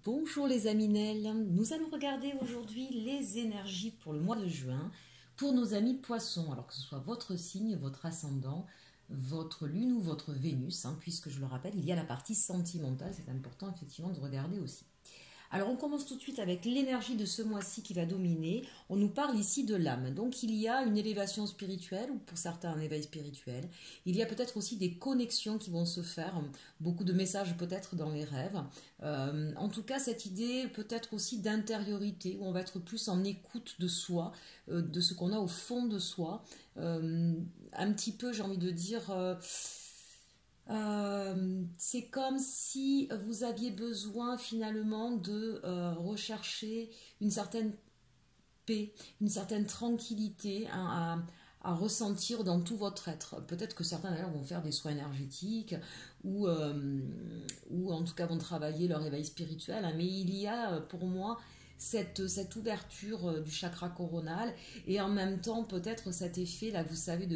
Bonjour les amis Nel, nous allons regarder aujourd'hui les énergies pour le mois de juin pour nos amis poissons, alors que ce soit votre signe, votre ascendant, votre lune ou votre Vénus, puisque je le rappelle, il y a la partie sentimentale, c'est important effectivement de regarder aussi. Alors on commence tout de suite avec l'énergie de ce mois-ci qui va dominer. On nous parle ici de l'âme. Donc il y a une élévation spirituelle, ou pour certains un éveil spirituel. Il y a peut-être aussi des connexions qui vont se faire, beaucoup de messages peut-être dans les rêves. En tout cas cette idée peut-être aussi d'intériorité, où on va être plus en écoute de soi, de ce qu'on a au fond de soi. Un petit peu, j'ai envie de dire... c'est comme si vous aviez besoin finalement de rechercher une certaine paix, une certaine tranquillité à ressentir dans tout votre être. Peut-être que certains d'ailleurs vont faire des soins énergétiques ou en tout cas vont travailler leur éveil spirituel, mais il y a pour moi cette ouverture du chakra coronal et en même temps peut-être cet effet là vous savez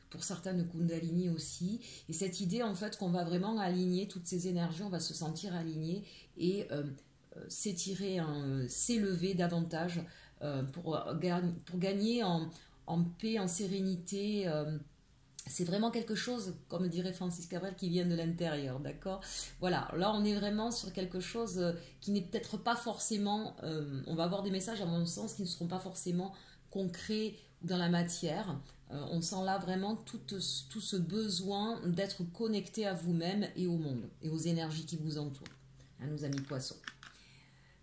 pour certains de Kundalini aussi, et cette idée en fait qu'on va vraiment aligner toutes ces énergies, on va se sentir aligné et s'étirer, s'élever davantage pour gagner en paix, en sérénité. C'est vraiment quelque chose, comme dirait Francis Cabrel, qui vient de l'intérieur, d'accord? Voilà, là on est vraiment sur quelque chose qui n'est peut-être pas forcément, on va avoir des messages à mon sens qui ne seront pas forcément concrets dans la matière. On sent là vraiment tout ce besoin d'être connecté à vous-même et au monde, et aux énergies qui vous entourent, nos amis poissons.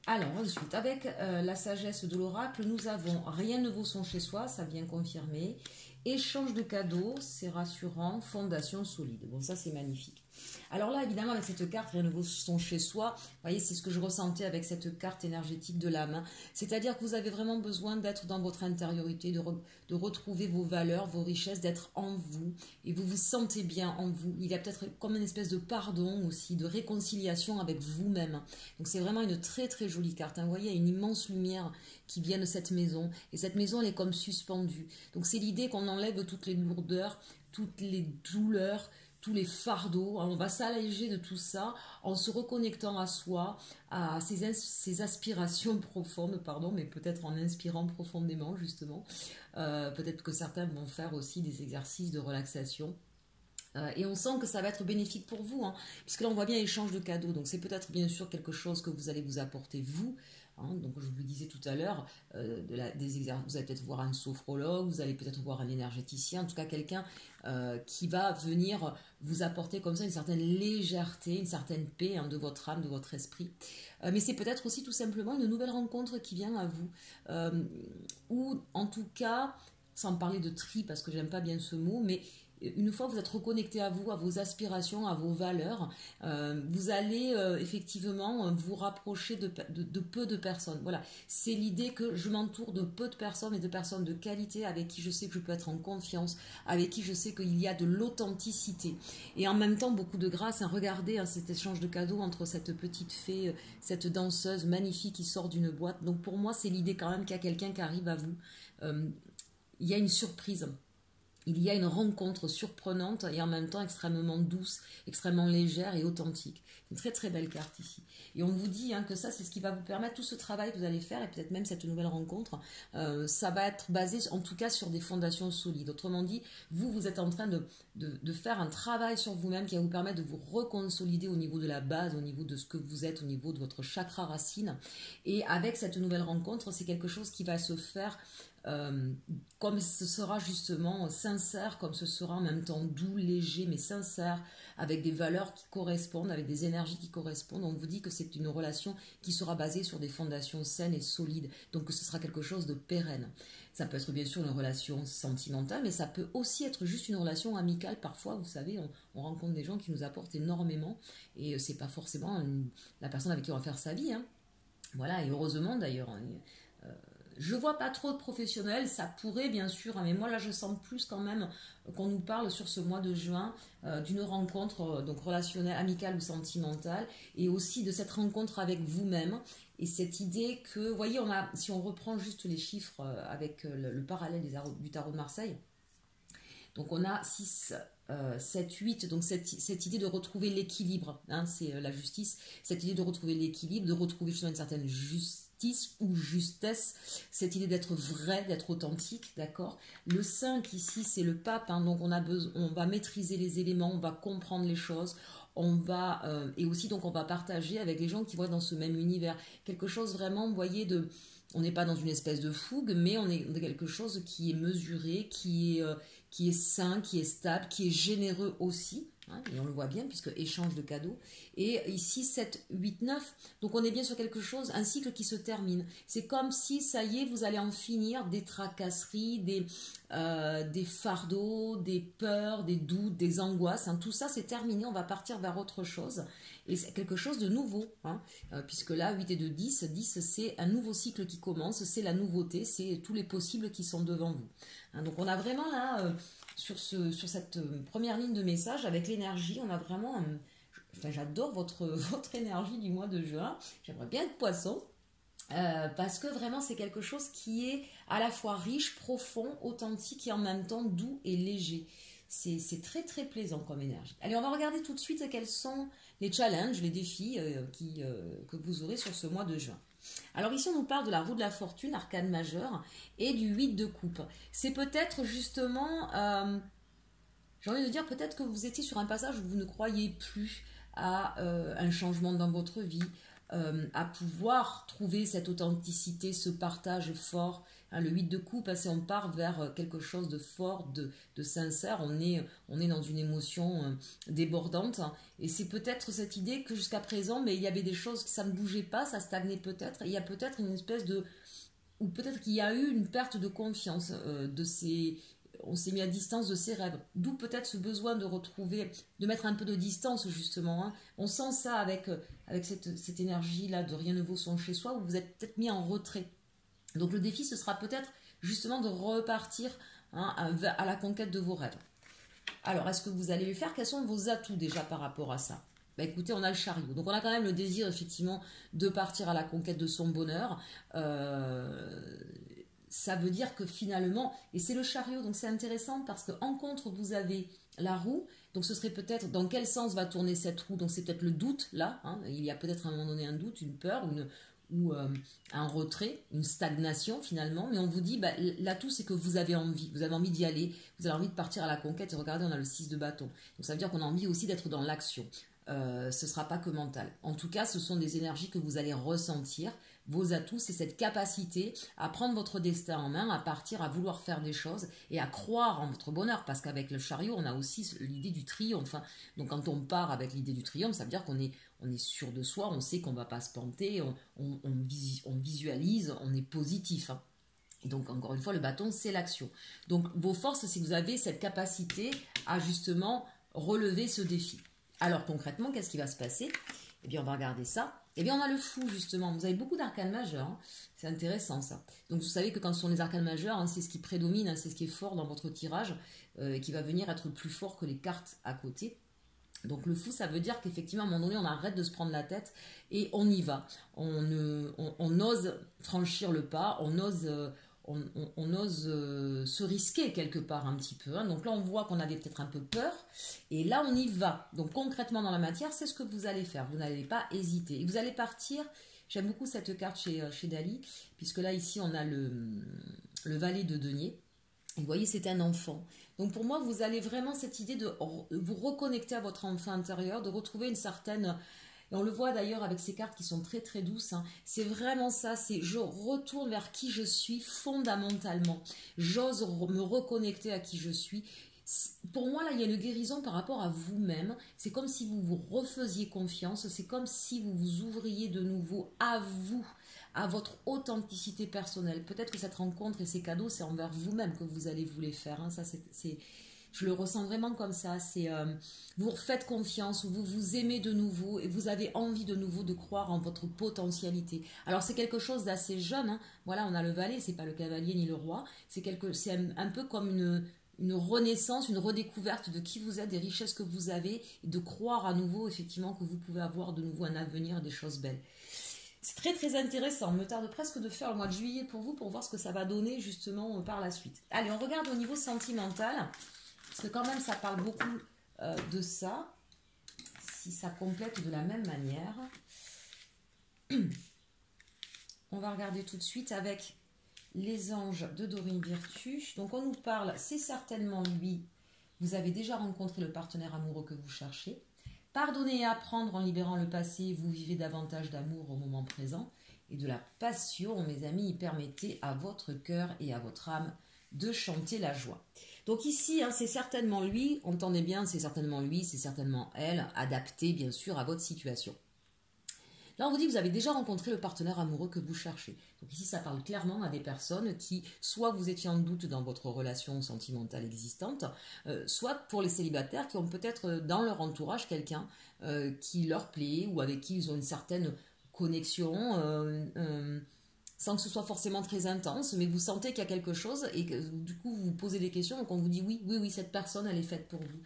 Alors ensuite, avec la sagesse de l'oracle, nous avons rien ne vaut son chez soi, ça vient confirmer. Échange de cadeaux, c'est rassurant, fondation solide. Bon, ça c'est magnifique. Alors là, évidemment, avec cette carte, rien ne vaut son chez soi. Vous voyez, c'est ce que je ressentais avec cette carte énergétique de l'âme. C'est-à-dire que vous avez vraiment besoin d'être dans votre intériorité, de retrouver vos valeurs, vos richesses, d'être en vous. Et vous vous sentez bien en vous. Il y a peut-être comme une espèce de pardon aussi, de réconciliation avec vous-même. Donc c'est vraiment une très très jolie carte. Vous voyez, il y a une immense lumière qui vient de cette maison. Et cette maison, elle est comme suspendue. Donc c'est l'idée qu'on enlève toutes les lourdeurs, toutes les douleurs, tous les fardeaux. On va s'alléger de tout ça en se reconnectant à soi, à ses aspirations profondes, mais peut-être en inspirant profondément justement. Peut-être que certains vont faire aussi des exercices de relaxation. Et on sent que ça va être bénéfique pour vous, puisque là on voit bien échange de cadeaux, donc c'est peut-être bien sûr quelque chose que vous allez vous apporter vous, donc je vous le disais tout à l'heure, vous allez peut-être voir un sophrologue, vous allez peut-être voir un énergéticien, en tout cas quelqu'un qui va venir vous apporter comme ça une certaine légèreté, une certaine paix de votre âme, de votre esprit. Mais c'est peut-être aussi tout simplement une nouvelle rencontre qui vient à vous, ou en tout cas, sans parler de tri parce que j'aime pas bien ce mot, mais une fois que vous êtes reconnecté à vous, à vos aspirations, à vos valeurs, vous allez effectivement vous rapprocher de peu de personnes. Voilà, c'est l'idée que je m'entoure de peu de personnes et de personnes de qualité avec qui je sais que je peux être en confiance, avec qui je sais qu'il y a de l'authenticité. Et en même temps, beaucoup de grâce. Regardez cet échange de cadeaux entre cette petite fée, cette danseuse magnifique qui sort d'une boîte. Donc pour moi, c'est l'idée quand même qu'il y a quelqu'un qui arrive à vous. Il y a une surprise. Il y a une rencontre surprenante et en même temps extrêmement douce, extrêmement légère et authentique. Une très très belle carte ici. Et on vous dit que ça c'est ce qui va vous permettre, tout ce travail que vous allez faire et peut-être même cette nouvelle rencontre, ça va être basé en tout cas sur des fondations solides. Autrement dit, vous êtes en train de faire un travail sur vous-même qui va vous permettre de vous reconsolider au niveau de la base, au niveau de ce que vous êtes, au niveau de votre chakra racine. Et avec cette nouvelle rencontre, c'est quelque chose qui va se faire comme ce sera justement sincère, comme ce sera en même temps doux, léger, mais sincère, avec des valeurs qui correspondent, avec des énergies qui correspondent. On vous dit que c'est une relation qui sera basée sur des fondations saines et solides, donc que ce sera quelque chose de pérenne. Ça peut être bien sûr une relation sentimentale, mais ça peut aussi être juste une relation amicale. Parfois, vous savez, on rencontre des gens qui nous apportent énormément, et c'est pas forcément la personne avec qui on va faire sa vie. Voilà, et heureusement d'ailleurs. Je vois pas trop de professionnels, ça pourrait bien sûr, mais moi là je sens plus quand même qu'on nous parle sur ce mois de juin d'une rencontre donc relationnelle, amicale ou sentimentale, et aussi de cette rencontre avec vous-même, et cette idée que, vous voyez, si on reprend juste les chiffres avec le parallèle du tarot de Marseille, Donc on a 6, 7, 8, donc cette idée de retrouver l'équilibre, hein, c'est la justice, cette idée de retrouver l'équilibre, de retrouver justement une certaine justice ou justesse, cette idée d'être vrai, d'être authentique, d'accord. Le 5 ici, c'est le pape, hein, donc on va maîtriser les éléments, on va comprendre les choses, et aussi donc on va partager avec les gens qui vont être dans ce même univers, quelque chose vraiment, vous voyez, on n'est pas dans une espèce de fougue, mais on est dans quelque chose qui est mesuré, qui est sain, qui est stable, qui est généreux aussi, hein, et on le voit bien puisque échange de cadeaux. Et ici 7, 8, 9, donc on est bien sur quelque chose, un cycle qui se termine. C'est comme si, ça y est, vous allez en finir des tracasseries, des fardeaux, des peurs, des doutes, des angoisses, hein, tout ça c'est terminé, on va partir vers autre chose. Et c'est quelque chose de nouveau, hein, puisque là, 8 et 2, 10, 10 c'est un nouveau cycle qui commence, c'est la nouveauté, c'est tous les possibles qui sont devant vous. Hein, donc on a vraiment là, sur cette première ligne de message, avec l'énergie, on a vraiment, enfin j'adore votre énergie du mois de juin, j'aimerais bien être poisson, parce que vraiment c'est quelque chose qui est à la fois riche, profond, authentique et en même temps doux et léger. C'est très très plaisant comme énergie. Allez, on va regarder tout de suite quels sont les challenges, les défis que vous aurez sur ce mois de juin. Alors ici on nous parle de la roue de la fortune, arcane majeure, et du 8 de coupe. C'est peut-être justement, j'ai envie de dire peut-être que vous étiez sur un passage où vous ne croyez plus à un changement dans votre vie, à pouvoir trouver cette authenticité, ce partage fort. Hein, le 8 de coupe, on part vers quelque chose de fort, de sincère, on est dans une émotion débordante, et c'est peut-être cette idée que jusqu'à présent, mais il y avait des choses que ça ne bougeait pas, ça stagnait peut-être, il y a peut-être une espèce de... ou peut-être qu'il y a eu une perte de confiance on s'est mis à distance de ses rêves. D'où peut-être ce besoin de retrouver, de mettre un peu de distance justement. Hein. On sent ça avec cette énergie-là de rien ne vaut son chez soi, où vous êtes peut-être mis en retrait. Donc le défi, ce sera peut-être justement de repartir, hein, à la conquête de vos rêves. Alors, est-ce que vous allez le faire? Quels sont vos atouts déjà par rapport à ça? Bah écoutez, on a le chariot. Donc on a quand même le désir effectivement de partir à la conquête de son bonheur. Ça veut dire que finalement, et c'est le chariot, donc c'est intéressant parce qu'en contre, vous avez la roue, donc ce serait peut-être dans quel sens va tourner cette roue, donc c'est peut-être le doute là, hein, il y a peut-être à un moment donné un doute, une peur, ou un retrait, une stagnation finalement, mais on vous dit, bah, l'atout c'est que vous avez envie d'y aller, vous avez envie de partir à la conquête, et regardez, on a le 6 de bâton, donc ça veut dire qu'on a envie aussi d'être dans l'action. Ce ne sera pas que mental. En tout cas, ce sont des énergies que vous allez ressentir. Vos atouts, c'est cette capacité à prendre votre destin en main, à partir, à vouloir faire des choses et à croire en votre bonheur. Parce qu'avec le chariot, on a aussi l'idée du triomphe. Hein. Donc quand on part avec l'idée du triomphe, ça veut dire qu'on est sûr de soi, on sait qu'on ne va pas se planter, on visualise, on est positif. Hein. Donc encore une fois, le bâton, c'est l'action. Donc vos forces, c'est que vous avez cette capacité à justement relever ce défi. Alors concrètement, qu'est-ce qui va se passer? Eh bien, on va regarder ça. Eh bien, on a le fou, justement. Vous avez beaucoup d'arcanes majeures. Hein. C'est intéressant, ça. Donc, vous savez que quand ce sont les arcanes majeures, hein, c'est ce qui prédomine, hein, c'est ce qui est fort dans votre tirage, qui va venir être plus fort que les cartes à côté. Donc, le fou, ça veut dire qu'effectivement, à un moment donné, on arrête de se prendre la tête et on y va. On ose franchir le pas, on ose se risquer quelque part un petit peu. Hein. Donc là, on voit qu'on avait peut-être un peu peur. Et là, on y va. Donc concrètement, dans la matière, c'est ce que vous allez faire. Vous n'allez pas hésiter. Et vous allez partir... J'aime beaucoup cette carte chez Dali, puisque là, ici, on a le valet de denier. Et vous voyez, c'est un enfant. Donc pour moi, vous allez vraiment cette idée de vous reconnecter à votre enfant intérieur, de retrouver une certaine... Et on le voit d'ailleurs avec ces cartes qui sont très très douces. Hein. C'est vraiment ça, c'est je retourne vers qui je suis fondamentalement. J'ose me reconnecter à qui je suis. Pour moi, là, il y a une guérison par rapport à vous-même. C'est comme si vous vous refaisiez confiance. C'est comme si vous vous ouvriez de nouveau à vous, à votre authenticité personnelle. Peut-être que cette rencontre et ces cadeaux, c'est envers vous-même que vous allez vous les faire. Hein. Ça, je le ressens vraiment comme ça. C'est vous refaites confiance, vous vous aimez de nouveau et vous avez envie de nouveau de croire en votre potentialité. Alors c'est quelque chose d'assez jeune. Hein. Voilà, on a le valet, c'est pas le cavalier ni le roi. C'est un peu comme une renaissance, une redécouverte de qui vous êtes, des richesses que vous avez, et de croire à nouveau effectivement que vous pouvez avoir de nouveau un avenir, des choses belles. C'est très très intéressant, on me tarde presque de faire le mois de juillet pour vous, pour voir ce que ça va donner justement par la suite. Allez, on regarde au niveau sentimental. Parce que quand même, ça parle beaucoup de ça. Si ça complète de la même manière. On va regarder tout de suite avec les anges de Dorine Virtue. Donc on nous parle, c'est certainement lui. Vous avez déjà rencontré le partenaire amoureux que vous cherchez. Pardonnez et apprendre en libérant le passé. Vous vivez davantage d'amour au moment présent. Et de la passion, mes amis, permettez à votre cœur et à votre âme de chanter la joie. Donc ici, c'est certainement lui, entendez bien, c'est certainement lui, c'est certainement elle, adapté bien sûr à votre situation. Là, on vous dit que vous avez déjà rencontré le partenaire amoureux que vous cherchez. Donc ici, ça parle clairement à des personnes qui, soit vous étiez en doute dans votre relation sentimentale existante, soit pour les célibataires qui ont peut-être dans leur entourage quelqu'un qui leur plaît ou avec qui ils ont une certaine connexion, sans que ce soit forcément très intense, mais vous sentez qu'il y a quelque chose et que du coup vous vous posez des questions, donc on vous dit oui, cette personne elle est faite pour vous.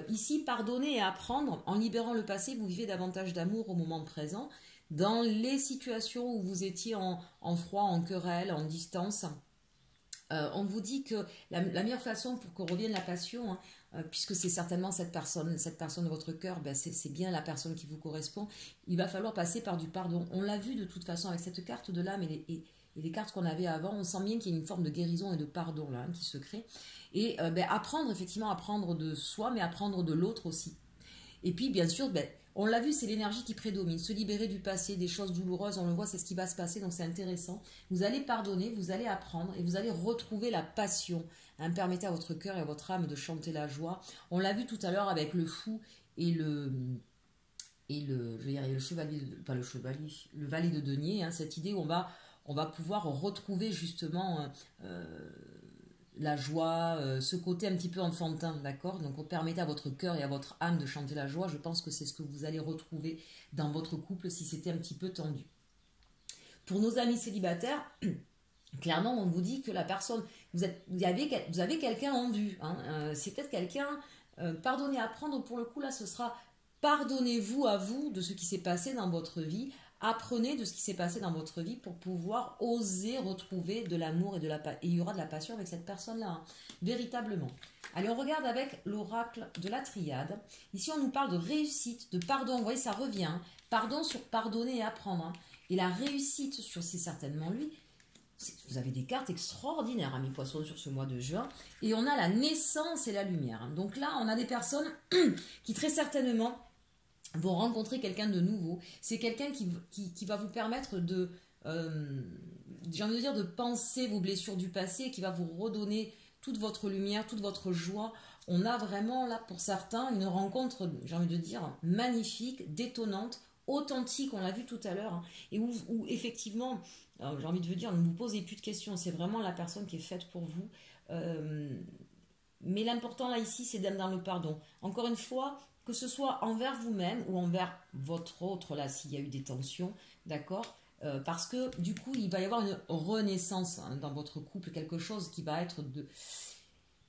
Ici, pardonner et apprendre, en libérant le passé, vous vivez davantage d'amour au moment présent. Dans les situations où vous étiez en froid, en querelle, en distance, on vous dit que la meilleure façon pour que revienne la passion, puisque c'est certainement cette personne de votre cœur, c'est bien la personne qui vous correspond, il va falloir passer par du pardon. On l'a vu de toute façon avec cette carte de l'âme et les cartes qu'on avait avant, on sent bien qu'il y a une forme de guérison et de pardon là qui se crée. Et apprendre de soi, mais apprendre de l'autre aussi. Et puis bien sûr, on l'a vu, c'est l'énergie qui prédomine. Se libérer du passé, des choses douloureuses, on le voit, c'est ce qui va se passer, donc c'est intéressant. Vous allez pardonner, vous allez apprendre et vous allez retrouver la passion. Permettez à votre cœur et à votre âme de chanter la joie. On l'a vu tout à l'heure avec le fou et le chevalier, pas le chevalier, le valet de denier, cette idée où on va pouvoir retrouver justement la joie, ce côté un petit peu enfantin, d'accord? Donc, permettez à votre cœur et à votre âme de chanter la joie. Je pense que c'est ce que vous allez retrouver dans votre couple si c'était un petit peu tendu. Pour nos amis célibataires, clairement, on vous dit que la personne, vous avez quelqu'un en vue. C'est peut-être quelqu'un, pardonnez, apprendre, pour le coup, là, ce sera pardonnez-vous à vous de ce qui s'est passé dans votre vie. Apprenez de ce qui s'est passé dans votre vie pour pouvoir oser retrouver de l'amour et il y aura de la passion avec cette personne-là, véritablement. Allez, on regarde avec l'oracle de la triade. Ici, on nous parle de réussite, de pardon. Vous voyez, ça revient. Pardon sur pardonner et apprendre. Et la réussite sur c'est certainement lui. Vous avez des cartes extraordinaires, amis poissons, sur ce mois de juin. Et on a la naissance et la lumière. Donc là, on a des personnes qui très certainement vont rencontrer quelqu'un de nouveau. C'est quelqu'un qui va vous permettre de, j'ai envie de dire, de penser vos blessures du passé, qui va vous redonner toute votre lumière, toute votre joie. On a vraiment là, pour certains, une rencontre, j'ai envie de dire, magnifique, détonnante, authentique, on l'a vu tout à l'heure, et où effectivement, j'ai envie de vous dire, ne vous posez plus de questions, c'est vraiment la personne qui est faite pour vous. Mais l'important là, ici, c'est d'être dans le pardon. Encore une fois, que ce soit envers vous-même ou envers votre autre, là, s'il y a eu des tensions, d'accord, parce que du coup, il va y avoir une renaissance dans votre couple, quelque chose qui va être de...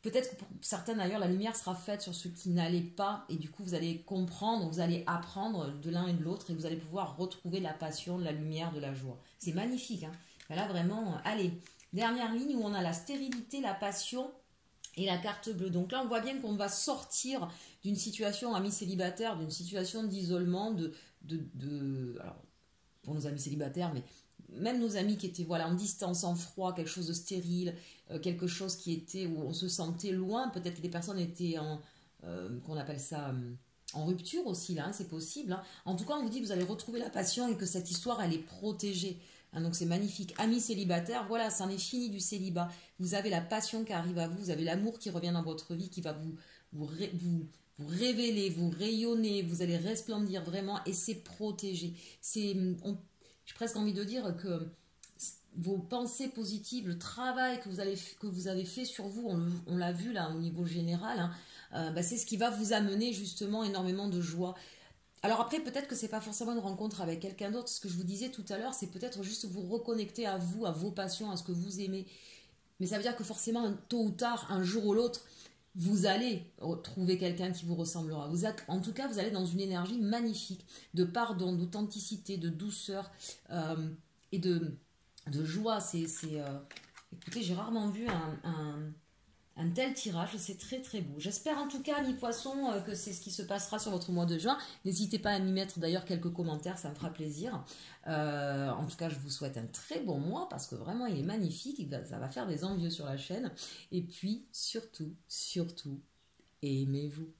Peut-être que pour certains d'ailleurs, la lumière sera faite sur ce qui n'allait pas, et du coup, vous allez comprendre, vous allez apprendre de l'un et de l'autre, et vous allez pouvoir retrouver la passion, de la lumière, de la joie. C'est magnifique, Là, vraiment, allez, dernière ligne où on a la stérilité, la passion, et la carte bleue. Donc là, on voit bien qu'on va sortir d'une situation, amis célibataires, d'une situation d'isolement, alors, pour nos amis célibataires, mais même nos amis qui étaient en distance, en froid, quelque chose de stérile, quelque chose qui était où on se sentait loin. Peut-être que les personnes étaient qu'on appelle ça, en rupture aussi, là, c'est possible. En tout cas, on vous dit que vous allez retrouver la passion et que cette histoire, elle est protégée. Donc c'est magnifique. Amis célibataires, voilà, c'en est fini du célibat. Vous avez la passion qui arrive à vous, vous avez l'amour qui revient dans votre vie, qui va vous révéler, vous rayonner, vous allez resplendir vraiment, et c'est protégé. J'ai presque envie de dire que vos pensées positives, le travail que vous avez fait sur vous, on l'a vu là au niveau général, c'est ce qui va vous amener justement énormément de joie. Alors après, peut-être que c'est pas forcément une rencontre avec quelqu'un d'autre. Ce que je vous disais tout à l'heure, c'est peut-être juste vous reconnecter à vous, à vos passions, à ce que vous aimez. Mais ça veut dire que forcément, tôt ou tard, un jour ou l'autre, vous allez trouver quelqu'un qui vous ressemblera. En tout cas, vous allez dans une énergie magnifique de pardon, d'authenticité, de douceur et de joie. Écoutez, j'ai rarement vu un tel tirage, c'est très très beau. J'espère en tout cas, mi poisson, que c'est ce qui se passera sur votre mois de juin. N'hésitez pas à m'y mettre d'ailleurs quelques commentaires, ça me fera plaisir. En tout cas, je vous souhaite un très bon mois parce que vraiment il est magnifique, ça va faire des envieux sur la chaîne. Et puis surtout, surtout, aimez-vous.